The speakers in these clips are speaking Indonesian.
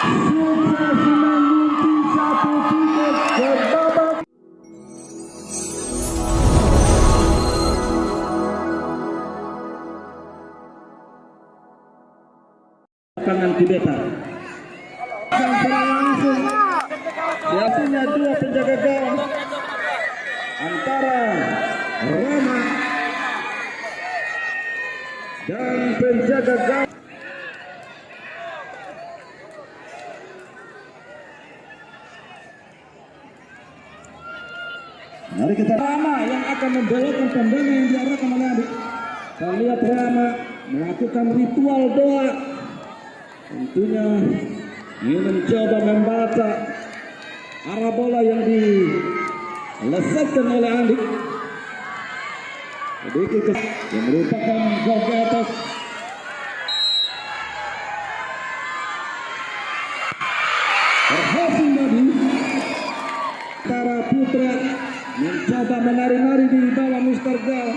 sukses mengunci 1-3 ke babak tangan Kudeta. Secara langsung biasanya dua penjaga gawang antara Rama dan penjaga gawang. Mari kita Rama yang akan membelokkan tendangan yang diarahkan oleh Adik. Kita lihat Rama melakukan ritual doa. Tentunya ingin mencoba membaca arah bola yang dilesatkan oleh Andi. Sedikit yang merupakan gol ke atas. Berhasil tadi para putra mencoba menari-nari di bawah Mr. Gal.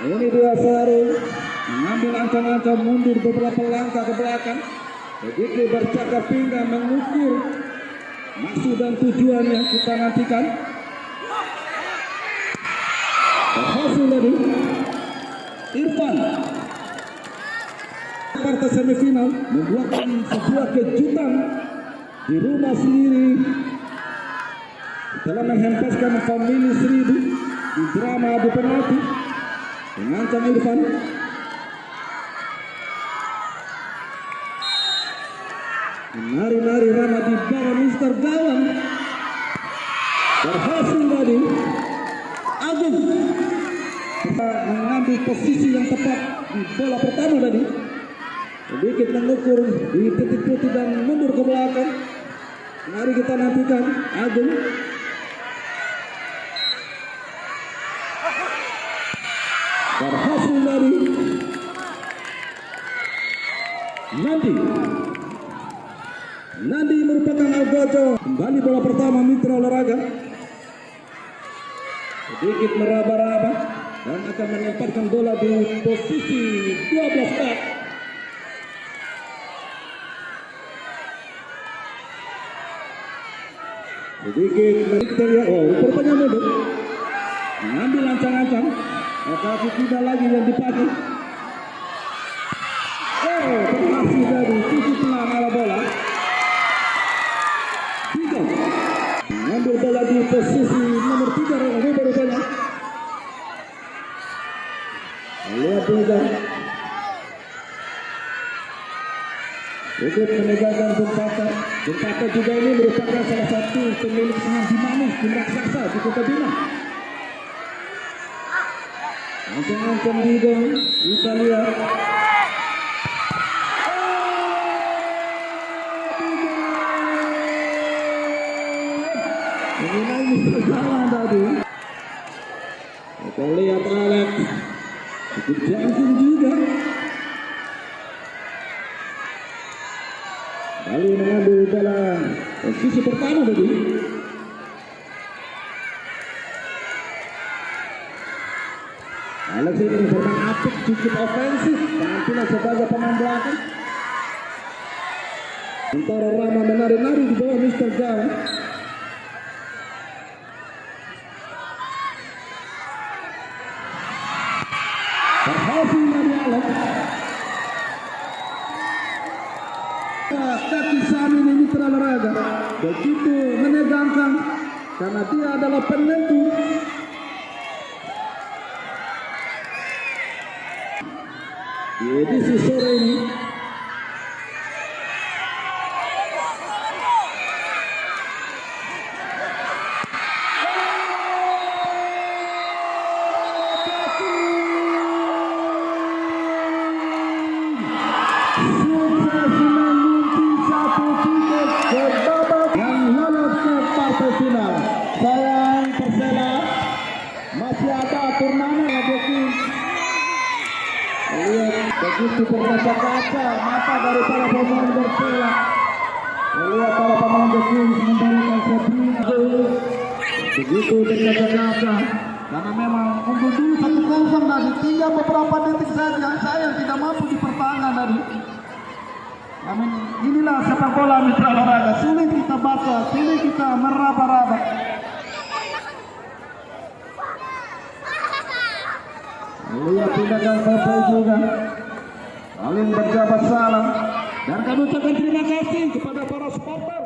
Ini dia Faru mengambil ancang-ancang mundur beberapa langkah ke belakang. Begitu bercakap pinggang mengukur maksud dan tujuannya, kita nantikan. Berhasil tadi Irfan partai semifinal membuatkan sebuah kejutan di rumah sendiri setelah menghempaskan famili 1000 di drama adu penalti. Mengancam Irfan. Menari-nari Rama di bawah Mister Gawang. Berhasil tadi Agung. Kita mengambil posisi yang tepat di bola pertama tadi. Sedikit mengukur di titik putih dan mundur ke belakang. Mari kita nantikan Agung. Berhasil dari Nandi merupakan Algojo. Kembali bola pertama Mitra Olahraga. Sedikit meraba-raba dan akan menempatkan bola di posisi 12-4. Sedikit kita lihat, rupanya mundur. Mengambil ancang-ancang. Tetapi tidak lagi yang dipakai. Berhasil dari 7 pelan arah bola. Tiga mengambil bola di posisi nomor 3 rupanya. Lihat juga. Ikut menegakkan Bungkata. Bungkata juga ini merupakan salah satu pemilik saham dinamis tim raksasa di Kota Bima. Ancang-ancang juga kita lihat. Ini berjalan tadi. Kita lihat Alex cukup jangkung juga. Lalu mengambil bola posisi pertama tadi. Alex ini bermain apik, cukup ofensif, tampilnya sebagai pemain belakang. Sementara Rama menari-nari di bawah Mr. Gawang. Berhasil dari Alex. Kaki Sami ini Mitra Olahraga begitu menegangkan karena dia adalah penentu. Di edisi sore ini sukses mengunci 1-3 ke babak yang lolos ke partai final. Sayang Persela masih ada turnamen lagi. Lihat begitu berkaca-kaca mata dari para pemain Persela. Lihat para pemain Persela memberikan sebuah begitu berkaca-kaca karena memang unggul dulu 1-0. kosong tadi. Tinggal beberapa detik saja. Saya tidak mampu di pertahanan tadi. Amin. Inilah sepak bola mitra olahraga. Sulit kita baca, sulit kita meraba-raba. Lihat tindakan Bapak juga. Saling berjabat salam. Dan kami ucapkan terima kasih kepada para supporter